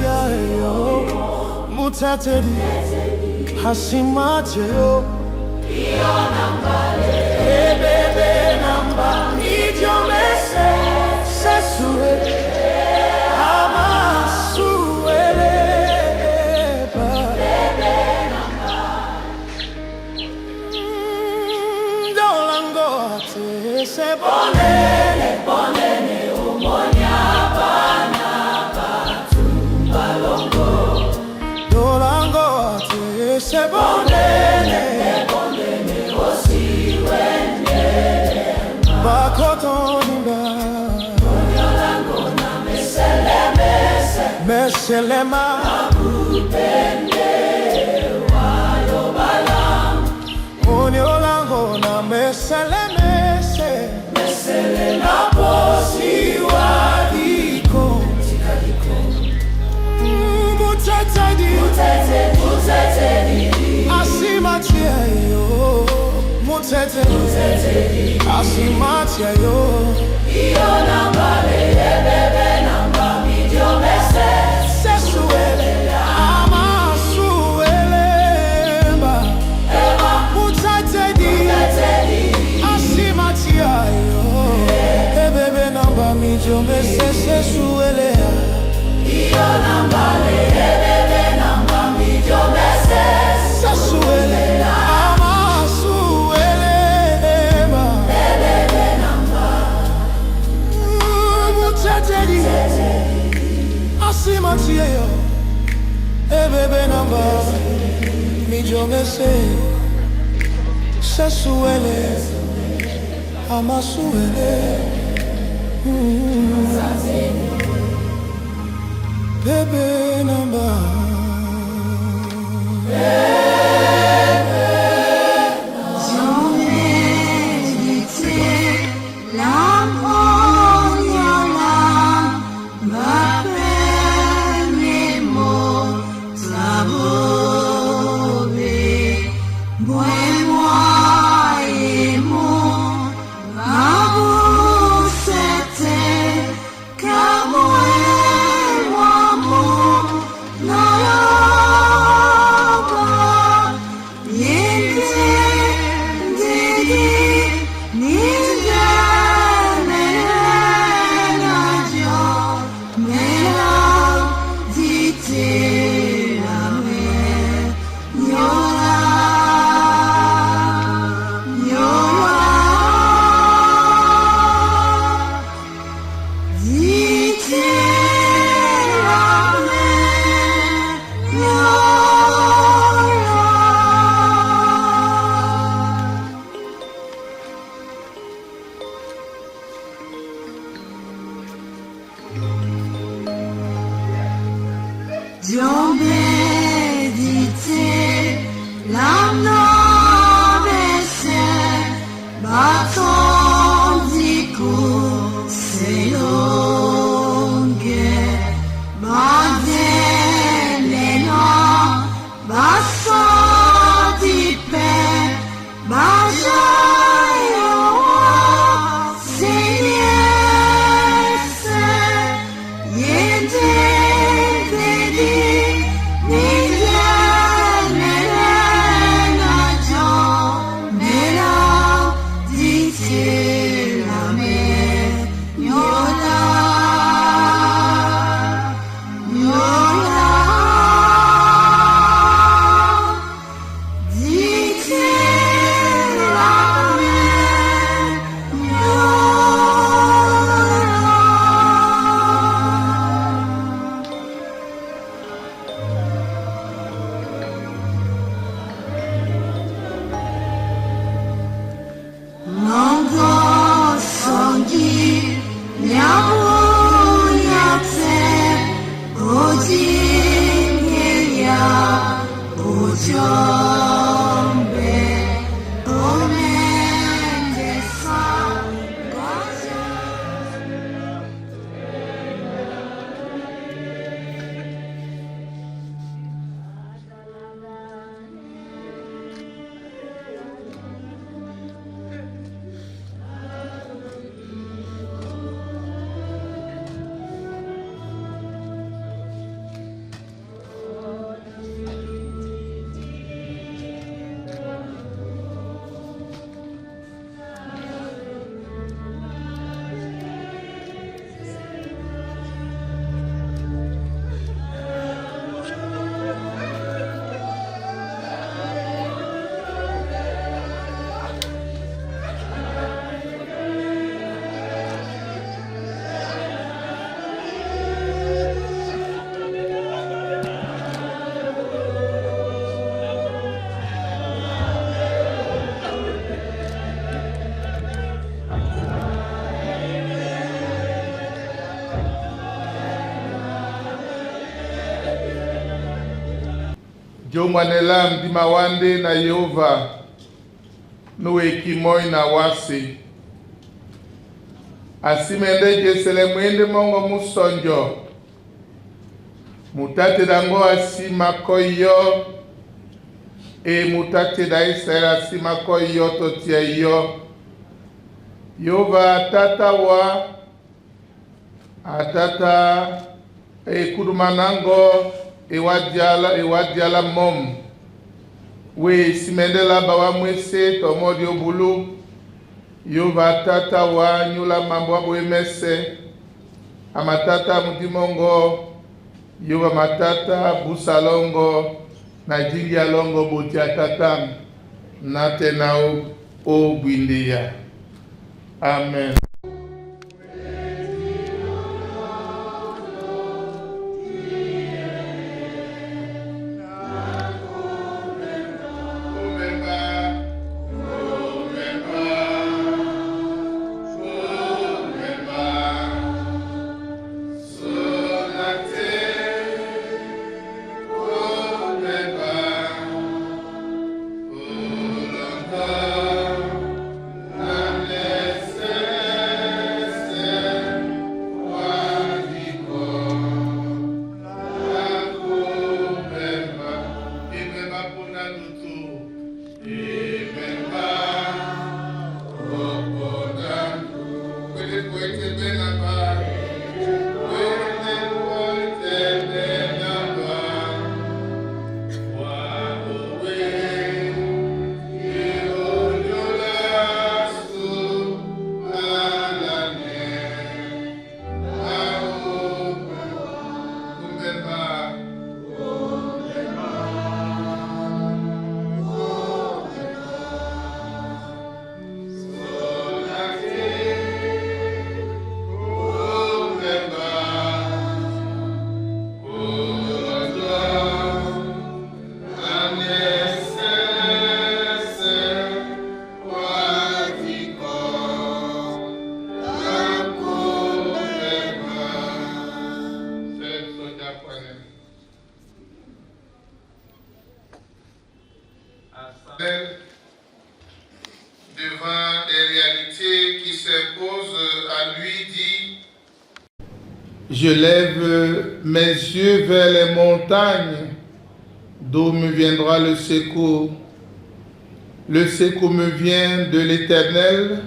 yo, mutatedi, hasimacho, bebe namba, need your message, sesue, amasuele, bebe namba, dolango ate se bonene, bonene umonya bana batu balongo, dolango ate se bonene, bonene osiwende, bakotonimba, dolango na meselemese, meselema, abubende wayo balam, dolango na meselemese, meselema posi wadiko, tikadiko, mutetedi, asimatia yo, mutetedi, asimatia yo, iyo namba bebe namba video message, sesuele, amasuele, mutetedi, asimatia yo, bebe namba video message, sesuele, iyo namba bebe namba video message, sesuele, amasuele, bebe namba, mutetedi, asimatia yo, bebe namba video message, sesuele, amasuele, bebe namba. Dieu méditer l'âme baissée, bâton d'icou, c'est longue, bandé les noms, basson d'ipé, bajayo, Seigneur, yédé. Jomwanela mdima wande na Yehova nuweki moi na wasi. Asimende jesele mwende mongo musonjo. Mutate dango asima koyo. E mutate da Israel asima koyo totia yo. Yehova atata e kudumanango ewadiala mom. We simendela bawa mwese tomodi obulu. Yehova tata wa nyula mambo abo emese. Amatata mudimongo. Yehova matata busalongo. Na jingi alongo boti atatam. Nate na o gwindeya. Amen. Devant les réalités qui s'imposent à lui, dit: Je lève mes yeux vers les montagnes, d'où me viendra le secours. Le secours me vient de l'Éternel,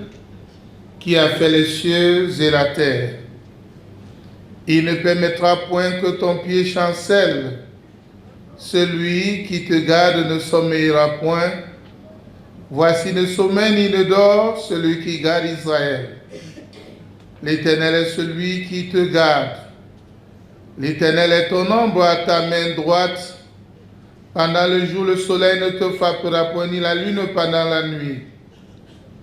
qui a fait les cieux et la terre. Il ne permettra point que ton pied chancelle. Celui qui te garde ne sommeillera point. Voici ne sommeille ni ne dort celui qui garde Israël. L'Éternel est celui qui te garde. L'Éternel est ton ombre à ta main droite. Pendant le jour, le soleil ne te frappera point, ni la lune pendant la nuit.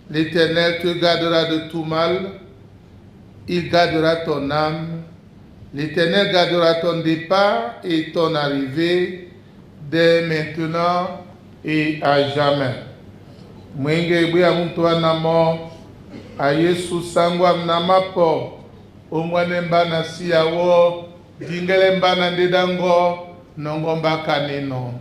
L'Éternel te gardera de tout mal. Il gardera ton âme. L'Éternel gardera ton départ et ton arrivée dès maintenant et à jamais. Mwenge bwa mtu anamo a Yesu sangwa mnamapo omwane mbana siyawo dingele mbana ndedango nongomba kaneno.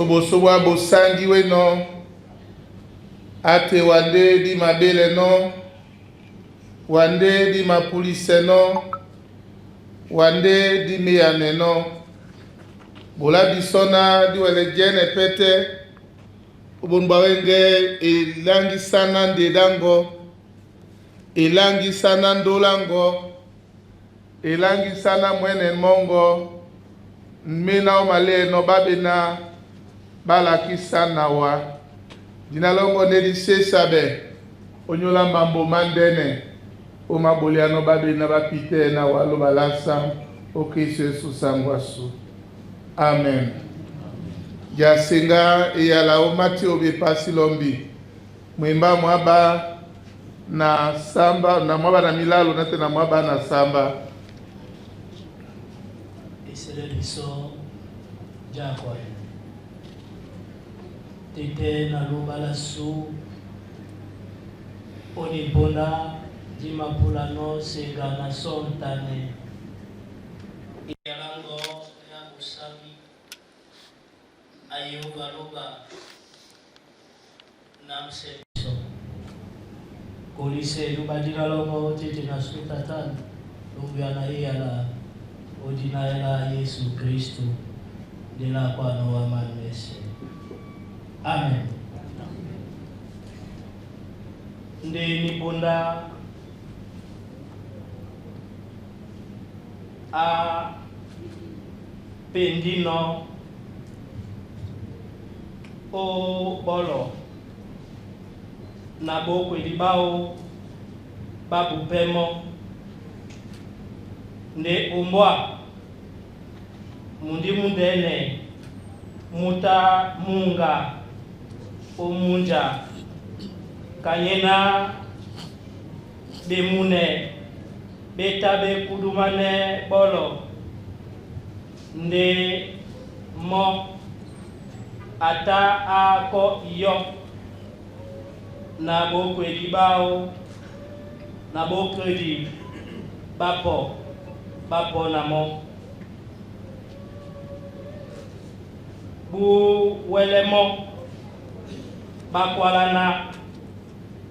Tobosowa bosangi we no. Ate wande di mabele no. Wande di mapulise no. Wande di meyane no. Bola bisona di wale jene pete. Ubunbawenge ilangi sana ndedango. Ilangi sana ndolango. Ilangi sana mwene mongo. Mina omale no babena. Balaki sana wa. Dinalongo nelise sabe. Onyola mambo mandene. Omaboliano babena bapite na walo balasa. Okristo Yesu sangwasu. Amen. Ya senga e ya la omati obe pasi lombi. Mwimba mwaba na samba na mwaba na milalo nate na mwaba na samba. Isele liso jakwa. Tete na lubala su. Onibona jimapulano senga na sontane. Iyalango ya usami. Ayuga luga namseso kolise lubadira lomo tete na sutatan lubiana iyala odinayala Yesu Kristu dila kwano wa manwese. Amen. Ndeni bunda a pendino o bolo na boko ilibao babu pemo ne umbwa mundi mundene muta munga omunja kanyena bemune betabe kudumane bolo nde mo ata ako iyo na boko elibao na boko eli bapo na mo bu welemo bakwalana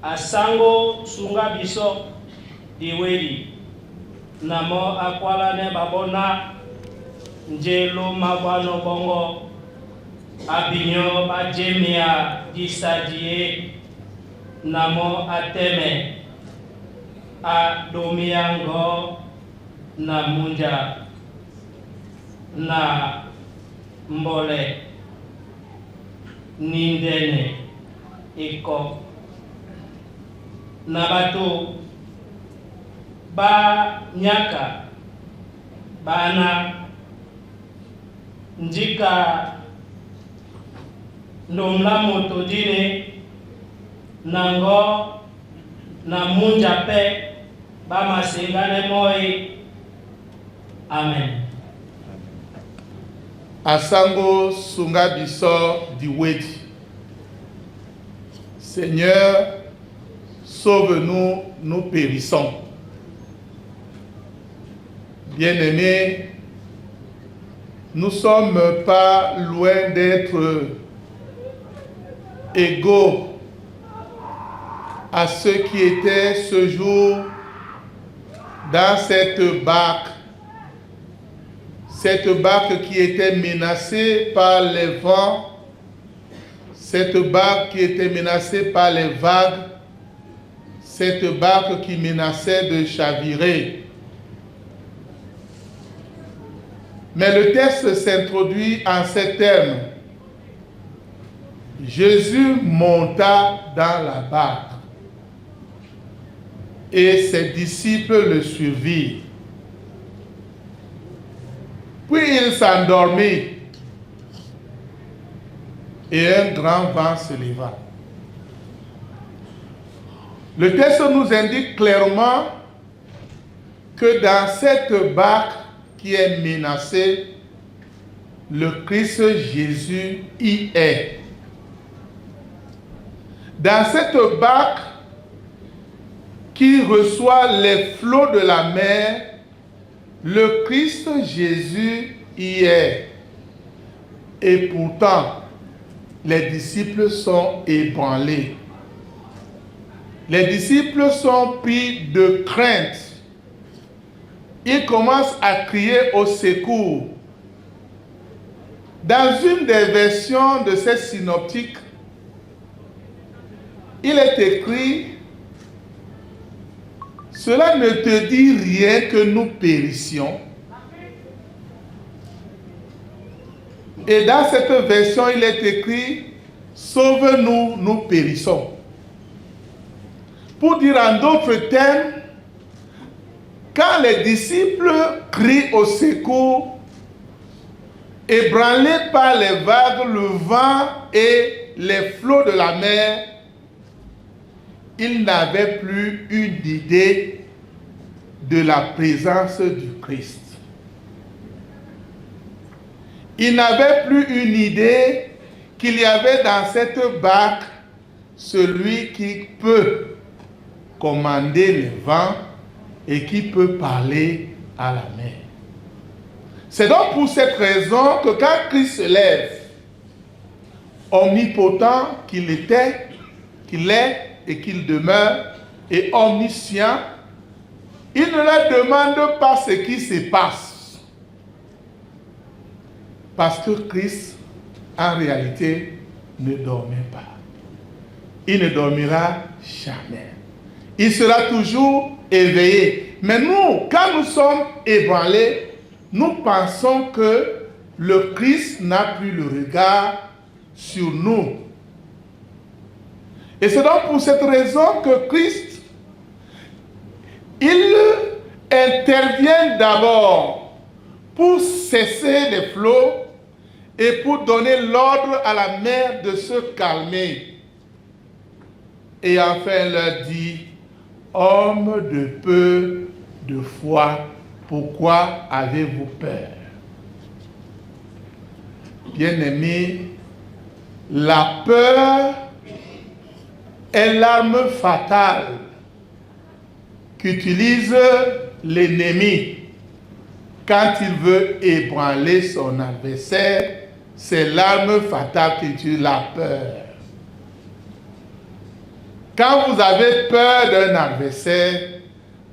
asango sunga biso diweli na mo akwalane babona njelo mabano bongo abinyo bajemia disadie namo ateme adomiango na munja na mbole nindene iko na bato ba nyaka bana njika ndomla moto dine nango na munja pe ba masengane moi. Amen. Asango sunga biso diwedi. Seigneur, sauve-nous, nous périssons. Bien-aimés, nous ne sommes pas loin d'être égaux à ceux qui étaient ce jour dans cette barque qui était menacée par les vents, cette barque qui était menacée par les vagues, cette barque qui menaçait de chavirer. Mais le texte s'introduit en ces termes. Jésus monta dans la barque et ses disciples le suivirent. Puis il s'endormit et un grand vent se leva. Le texte nous indique clairement que dans cette barque qui est menacée, le Christ Jésus y est. Dans cette barque qui reçoit les flots de la mer, le Christ Jésus y est. Et pourtant, les disciples sont ébranlés. Les disciples sont pris de crainte. Ils commencent à crier au secours. Dans une des versions de ces synoptiques, il est écrit: cela ne te dit rien que nous périssions. Et dans cette version, il est écrit: sauve-nous, nous périssons. Pour dire en d'autres termes, quand les disciples crient au secours, ébranlés par les vagues, le vent et les flots de la mer, ils n'avaient plus une idée de la présence du Christ. Ils n'avaient plus une idée qu'il y avait dans cette barque celui qui peut commander les vents et qui peut parler à la mer. C'est donc pour cette raison que quand Christ se lève, omnipotent qu'il était, qu'il est et qu'il demeure, et omniscient, il ne leur demande pas ce qui se passe. Parce que Christ, en réalité, ne dormait pas. Il ne dormira jamais. Il sera toujours éveillé. Mais nous, quand nous sommes ébranlés, nous pensons que le Christ n'a plus le regard sur nous. Et c'est donc pour cette raison que Christ, il intervient d'abord pour cesser les flots et pour donner l'ordre à la mer de se calmer. Et enfin leur dit: hommes de peu de foi, pourquoi avez-vous peur? Bien-aimés, la peur est l'arme fatale qu'utilise l'ennemi quand il veut ébranler son adversaire. C'est l'arme fatale qu'utilise la peur. Quand vous avez peur d'un adversaire,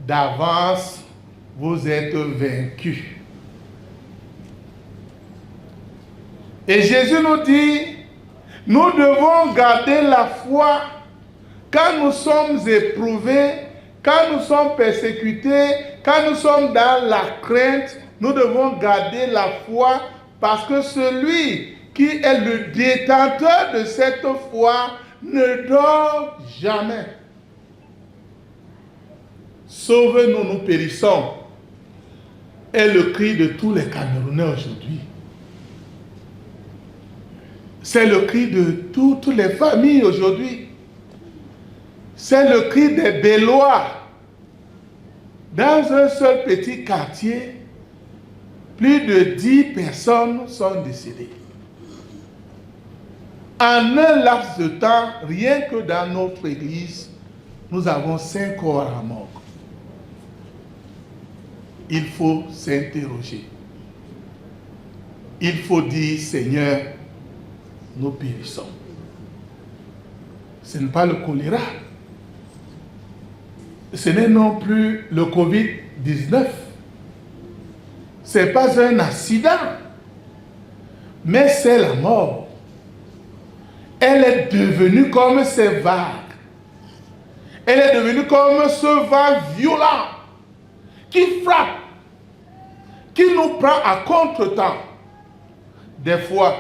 d'avance, vous êtes vaincu. Et Jésus nous dit, nous devons garder la foi quand nous sommes éprouvés, quand nous sommes persécutés, quand nous sommes dans la crainte. Nous devons garder la foi parce que celui qui est le détenteur de cette foi ne dort jamais. Sauve-nous, nous périssons, est le cri de tous les Camerounais aujourd'hui. C'est le cri de toutes les familles aujourd'hui. C'est le cri des Bellois. Dans un seul petit quartier, plus de 10 personnes sont décédées. En un laps de temps, rien que dans notre église, nous avons 5 corps à mort. Il faut s'interroger. Il faut dire, Seigneur, nous périssons. Ce n'est pas le choléra. Ce n'est non plus le Covid-19. Ce n'est pas un accident. Mais c'est la mort. Elle est devenue comme ces vagues. Elle est devenue comme ce vent violent qui frappe, qui nous prend à contre-temps. Des fois,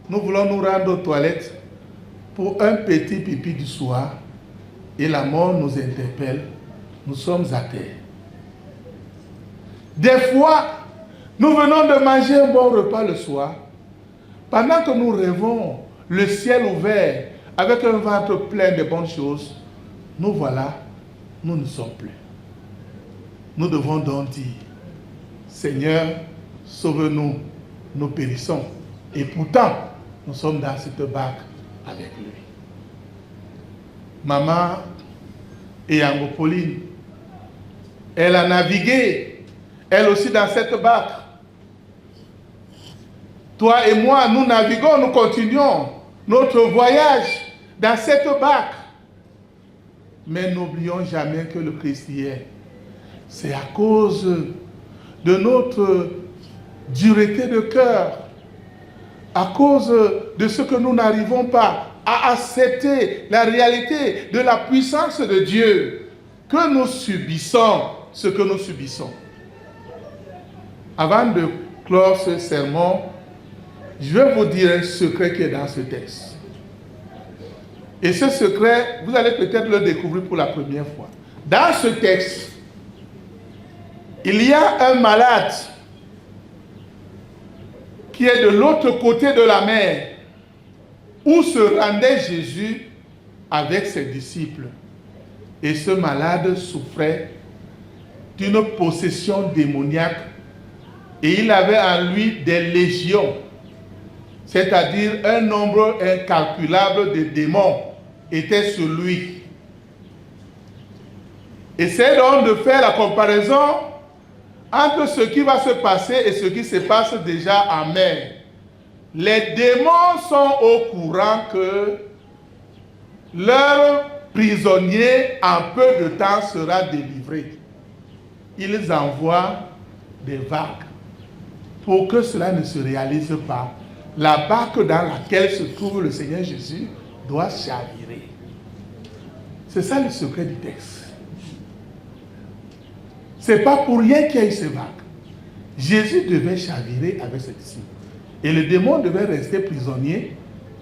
nous voulons nous rendre aux toilettes pour un petit pipi du soir et la mort nous interpelle. Nous sommes à terre. Des fois, nous venons de manger un bon repas le soir. Pendant que nous rêvons le ciel ouvert avec un ventre plein de bonnes choses, nous voilà, nous ne sommes plus. Nous devons donc dire, Seigneur, sauve-nous, nous périssons. Et pourtant, nous sommes dans cette barque avec lui. Maman et Pauline, elle a navigué, elle aussi dans cette barque. Toi et moi, nous naviguons, nous continuons. notre voyage dans cette barque. Mais n'oublions jamais que le Christ y est. C'est à cause de notre dureté de cœur, à cause de ce que nous n'arrivons pas à accepter la réalité de la puissance de Dieu, que nous subissons ce que nous subissons. Avant de clore ce sermon, je vais vous dire un secret qui est dans ce texte. Et ce secret, vous allez peut-être le découvrir pour la première fois. Dans ce texte, il y a un malade qui est de l'autre côté de la mer, où se rendait Jésus avec ses disciples. Et ce malade souffrait d'une possession démoniaque et il avait en lui des légions, c'est-à-dire un nombre incalculable de démons était sur lui. Essayez donc de faire la comparaison entre ce qui va se passer et ce qui se passe déjà en mer. Les démons sont au courant que leur prisonnier en peu de temps sera délivré. Ils envoient des vagues. Pour que cela ne se réalise pas, la barque dans laquelle se trouve le Seigneur Jésus doit chavirer. C'est ça le secret du texte. C'est pas pour rien qu'il y a eu ces vagues. Jésus devait chavirer avec ses disciples. Et le démon devait rester prisonnier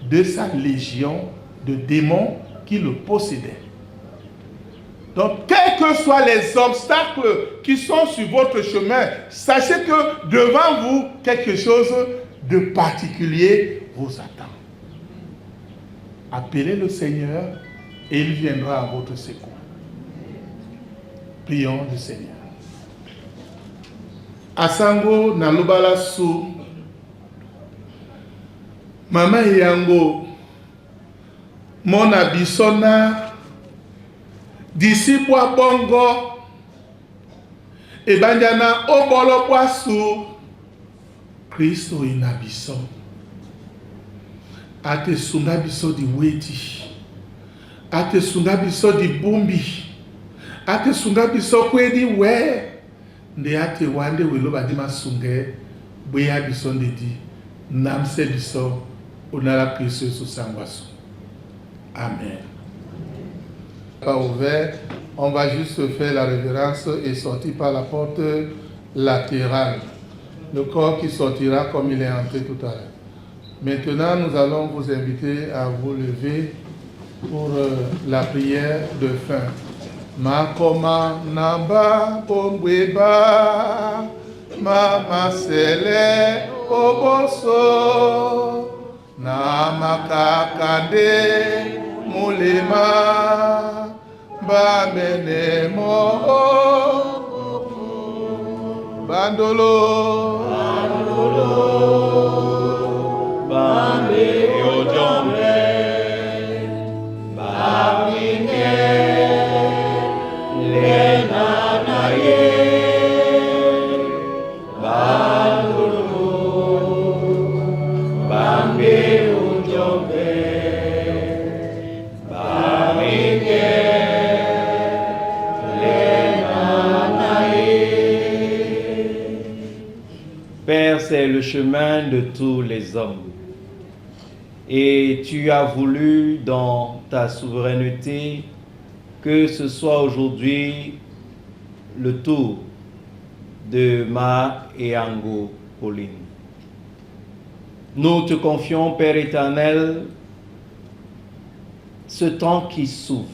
de sa légion de démons qui le possédaient. Donc, quels que soient les obstacles qui sont sur votre chemin, sachez que devant vous, quelque chose de particulier vous attend. Appelez le Seigneur et il viendra à votre secours. Prions le Seigneur. Asango nalubala su mama yango mona bisona disciple bongo ebanjana obolo kwasu Kristo ina biso ate sunga biso di weti ate sunga biso di bumbi ate sunga biso kwedi we nde ate wande welo badima sunge boya biso ndedi namse biso onala Kristo sangwaso. Amen. Pas ouvert, on va juste faire la révérence et sortir par la porte latérale. Le corps qui sortira comme il est entré tout à l'heure. Maintenant, nous allons vous inviter à vous lever pour la prière de fin. Makoma namba bongweba mama sele oboso namakakande mulema bamenemo bandolo bambe ojombe bamine lena naye bandolo bambe ojombe bamine Père, c'est le chemin de tous les hommes. Et tu as voulu, dans ta souveraineté, que ce soit aujourd'hui le tour de Ma et Ango Pauline. Nous te confions, Père éternel, ce temps qui souffre,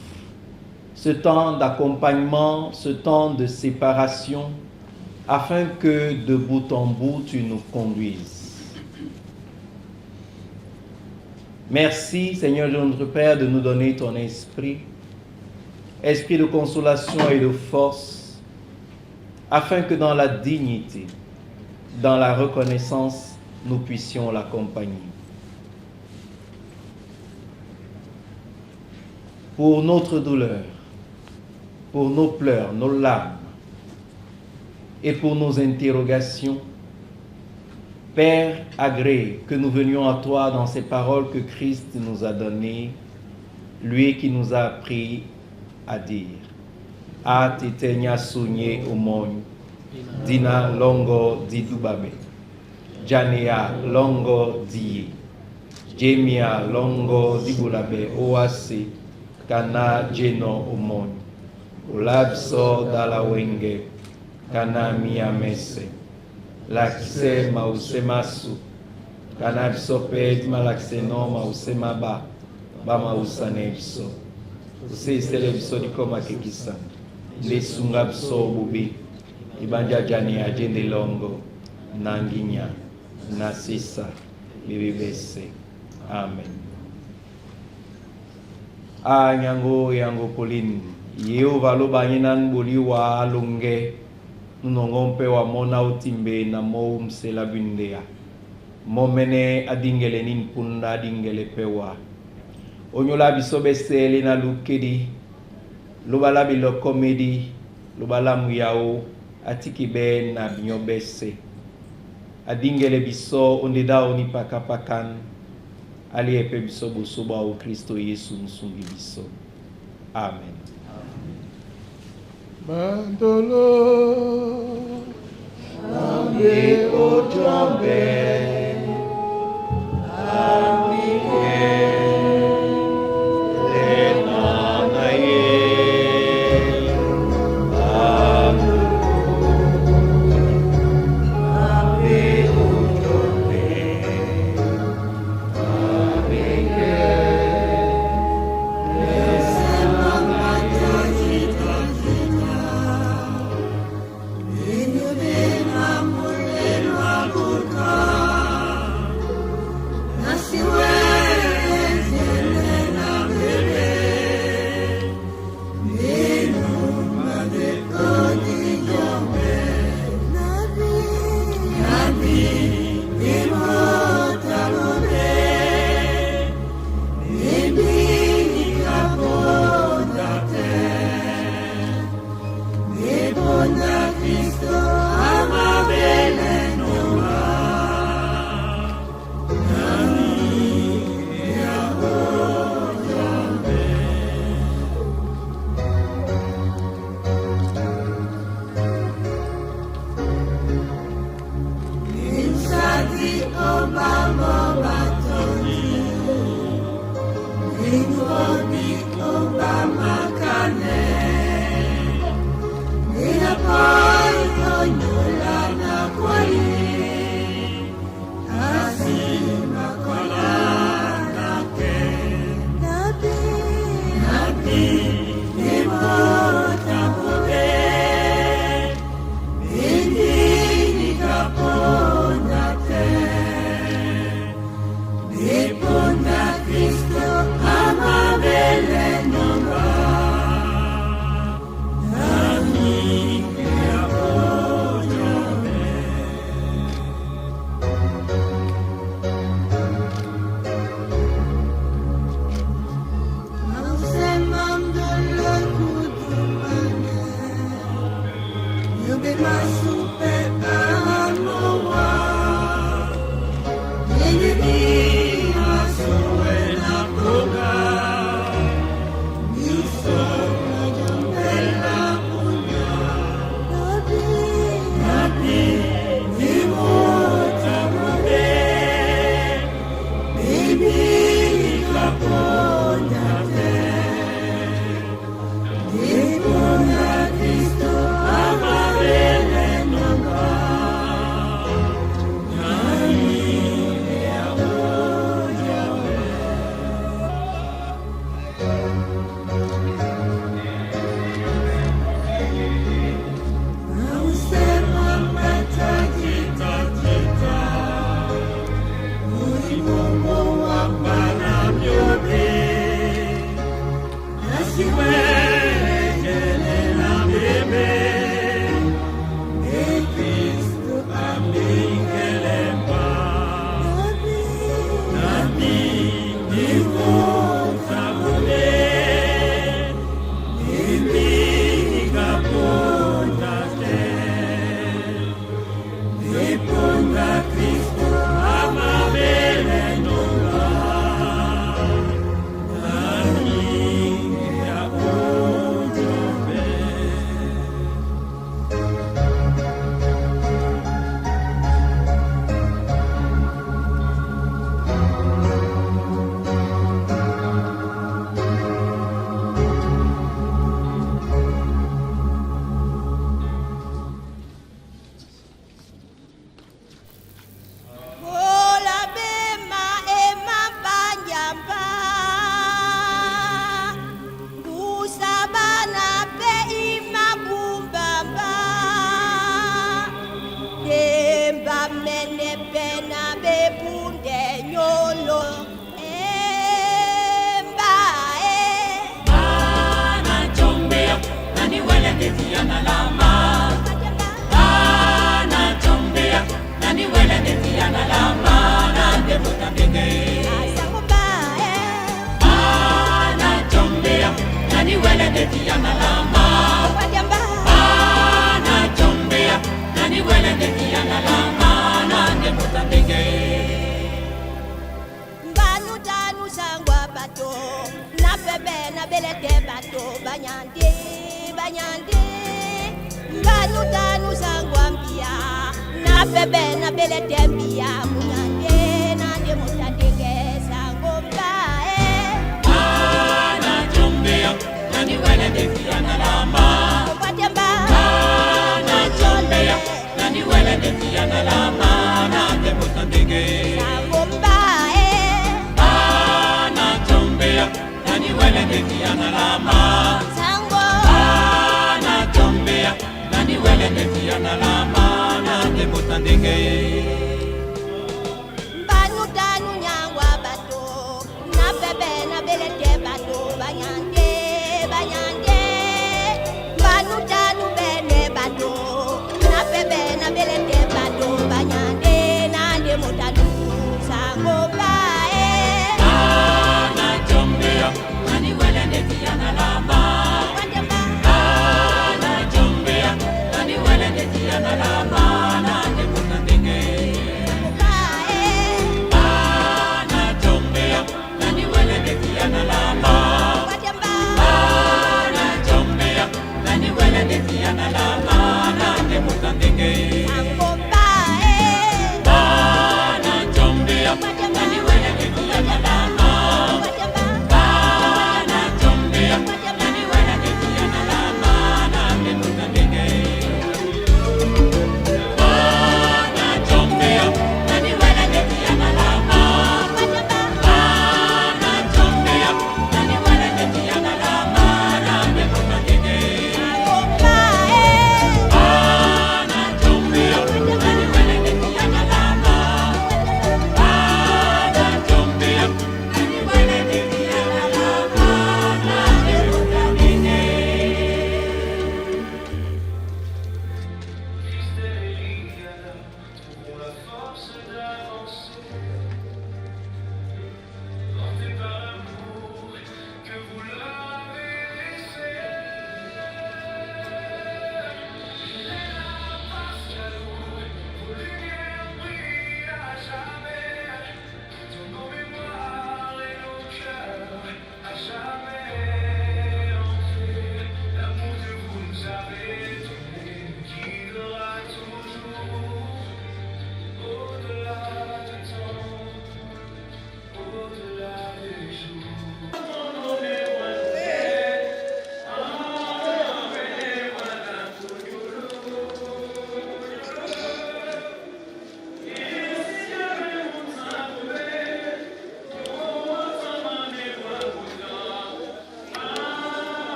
ce temps d'accompagnement, ce temps de séparation, afin que de bout en bout, tu nous conduises. Merci, Seigneur notre Père, de nous donner ton esprit, esprit de consolation et de force, afin que dans la dignité, dans la reconnaissance, nous puissions l'accompagner. Pour notre douleur, pour nos pleurs, nos larmes, et pour nos interrogations, Père, agrée que nous venions à toi dans ces paroles que Christ nous a données, lui qui nous a appris à dire, a titenya sunye umon, dina longo di dubabe, janea longo di, jemia longo di bulabe oase, kana jeno umon, ulabso dala wenge, kana mia mese, lakse mausemasu, kana psopet malakseno mausema ba mausane pso. Use isele pso di koma kekisa. Le sunga pso bubi. Ibanja jani ajende longo. Nanginya. Nasisa. Bibibese. Amen. Yango Pauline. Yeo valo banyinan buli wa alunge. Nunongompe wa mona utimbe na mo umsela bindea. Momene adingele nin punda adingele pewa. Onyola bisobe sele na lukedi. Lubala bilo komedi. Lubala muyao. Atikibe na binyobese. Adingele biso ondeda oni pakapakan. Ali epe biso busoba o Kristo Yesu nsungi biso. Amen. Bandolo Ambe Ojombe Cristo amabile Bebe na bele tembia munyande na de mutandege sangomba ana chombea nani wele dekia na lama kwatemba ana chombea nani wele dekia na lama na de mutandege sangomba ana chombea nani wele dekia na lama sango ana chombea nani wele dekia na lama Banu tanu nyangwa bato na bebe na belete bato banyande banyande banu tanu bene bato na bebe na belete bato banyande na de mutanu sango bae ana chombea nani wele dekia na lama ana chombea nani wele dekia na lama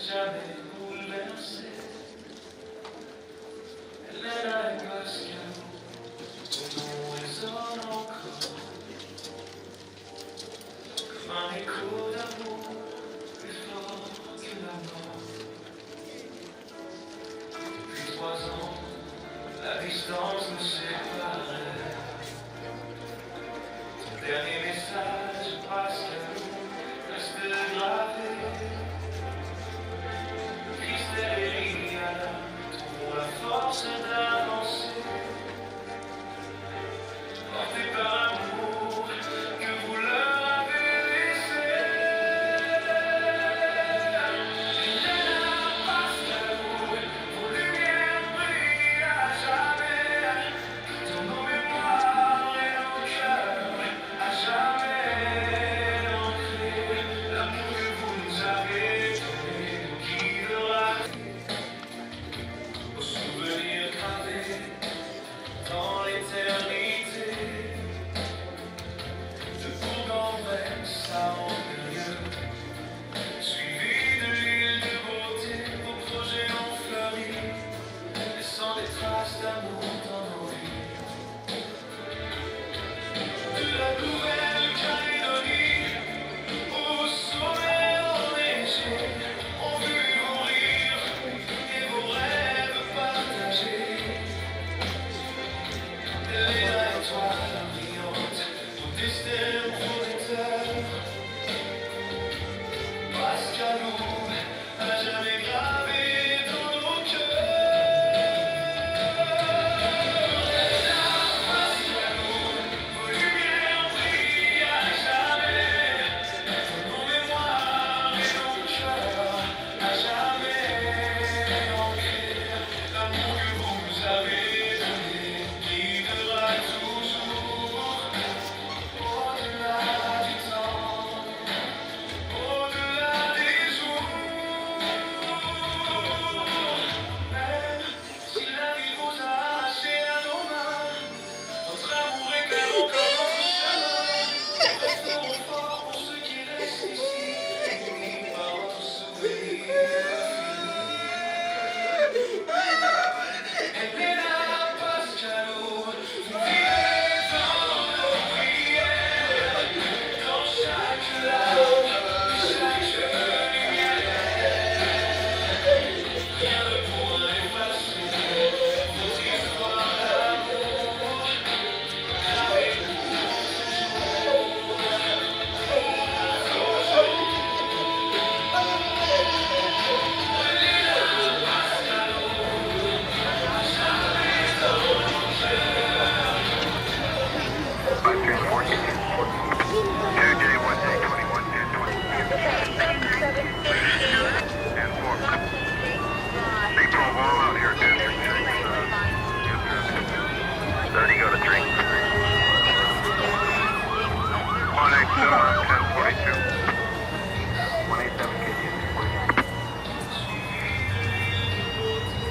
Jamais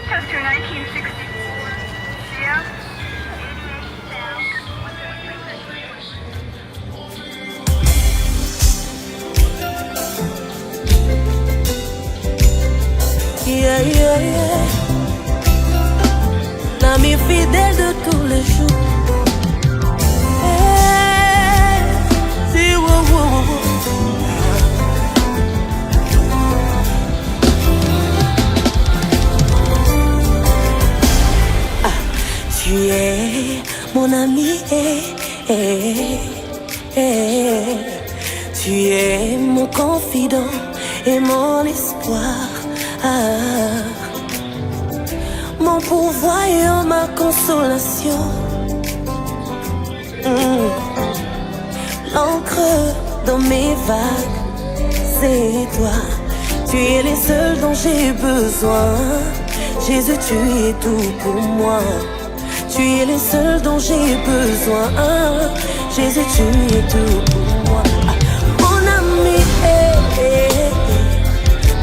Chester 1960. Yeah. 88 down. Yeah, yeah, yeah. L'ami fidèle de tous les jours. Hey, si, wow, wow, wow. Tu es mon ami, tu es mon confident et mon espoir, mon pourvoyeur, ma consolation, l'encre dans mes vagues, c'est toi. Tu es le seul dont j'ai besoin. Jésus, tu es tout pour moi. Tu es le seul dont j'ai besoin. Jésus, tu es tout pour moi. Mon ami,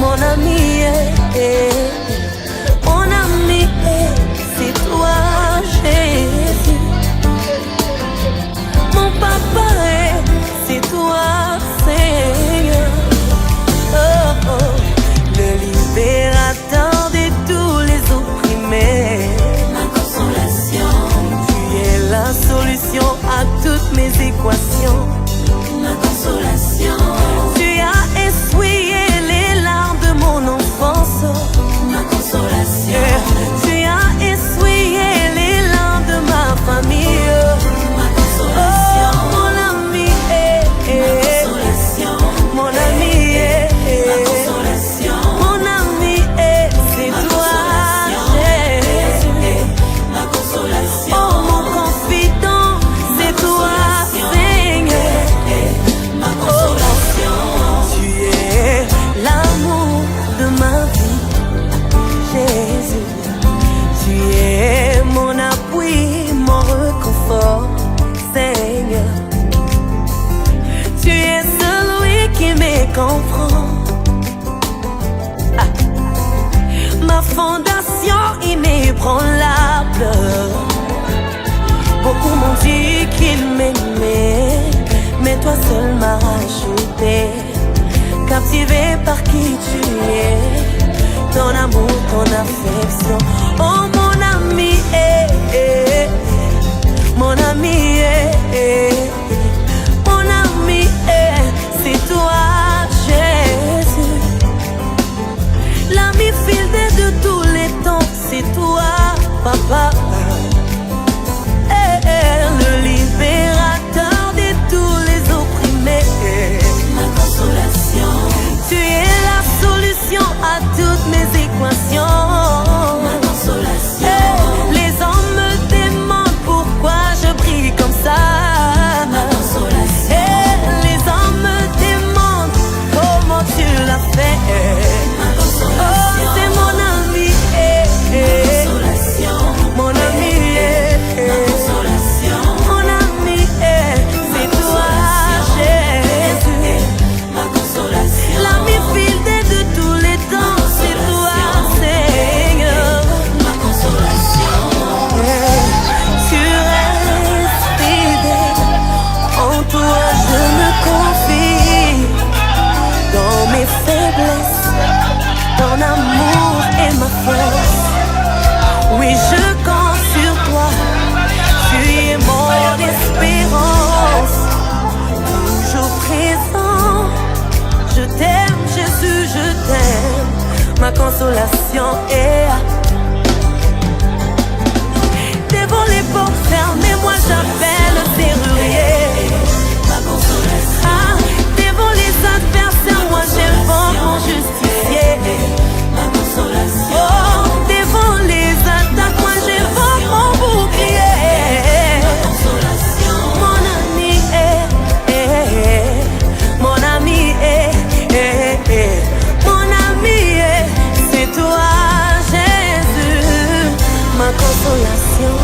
mon ami, mon ami, c'est toi, Jésus. Mon papa, c'est toi, Seigneur. Oh, oh, le libérateur de tous les opprimés. La solution à toutes mes équations. Ma consolation. Tu as essuyé les larmes de mon enfance. Ma consolation. Tu as essuyé les larmes de ma famille. Ma consolation. Oh, mon ami, ma consolation. Mon ami, ma consolation. Mon ami, c'est toi, Jésus. Ma consolation. Oh, Seigneur, tu es celui qui me comprend. Ma fondation inébranlable. Beaucoup m'ont dit qu'ils m'aimaient, mais toi seul m'as rajouté. Captivé par qui tu es, ton amour, ton affection. Oh mon ami, mon ami, ça. Et les hommes me demandent comment tu l'as fait. Oh, c'est mon ami, mon ami, mon ami, c'est toi, Jésus, l'ami fidèle de tous les temps, c'est toi, Seigneur, ma consolation. Tu restes fidèle, en toi je me confie, dans mes faiblesses, ton amour est ma force. Oui, je compte sur toi, tu es mon espérance, toujours présent. Je t'aime, Jésus, je t'aime, ma consolation est. Devant les portes fermées, moi j'appelle le serrurier. Ah, devant les adversaires, moi j'invoque mon justicier. Oh, devant les attaques, moi j'invoque mon bouclier. Mon ami mon ami mon ami c'est toi, Jésus, ma consolation.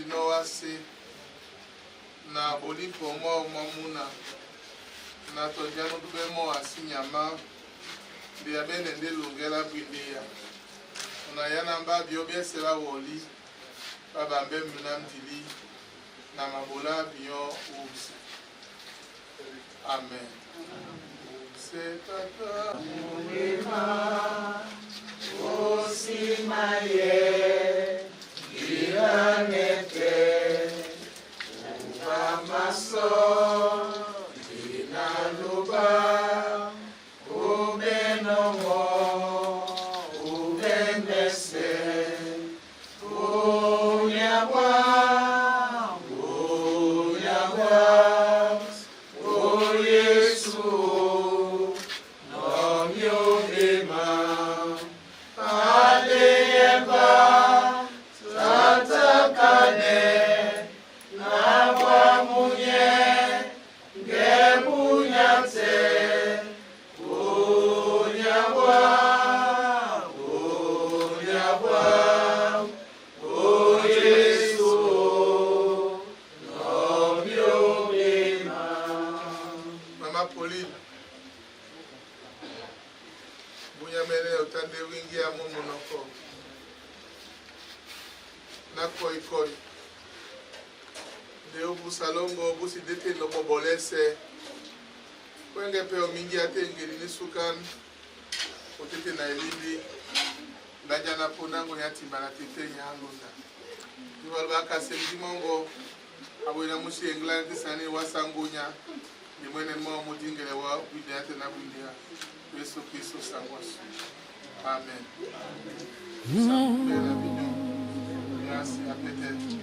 binoase na bolipo mo mamuna na tojano dube mo asinyama bia bene de lungela bwindia na yana mba bio biesela woli baba mbembe na mdili na mabola bio usi. Amen. C'est tata mulima osimaye iranete Amaso inaluba ubenomo ubenese unyabwa Yesu nomyobema aliyemba tatakane koi de obu salongo obu si dete no bobolese kwenge pe omingi atengeli ni sukan otete na elili ndaja na ponango ya timbala tete nyalunda niwalba kasemdi mongo abwena mushi england sani wasangunya ni mwene mo mudingere wa bidate na bundia Yesu Kristo sangwasu. Amen. Merci à peut-être.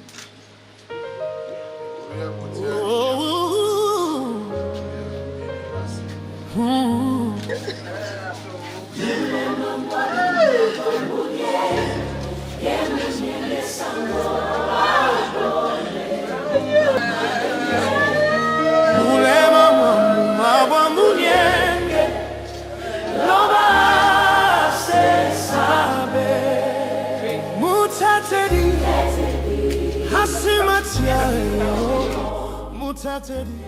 Mutatedi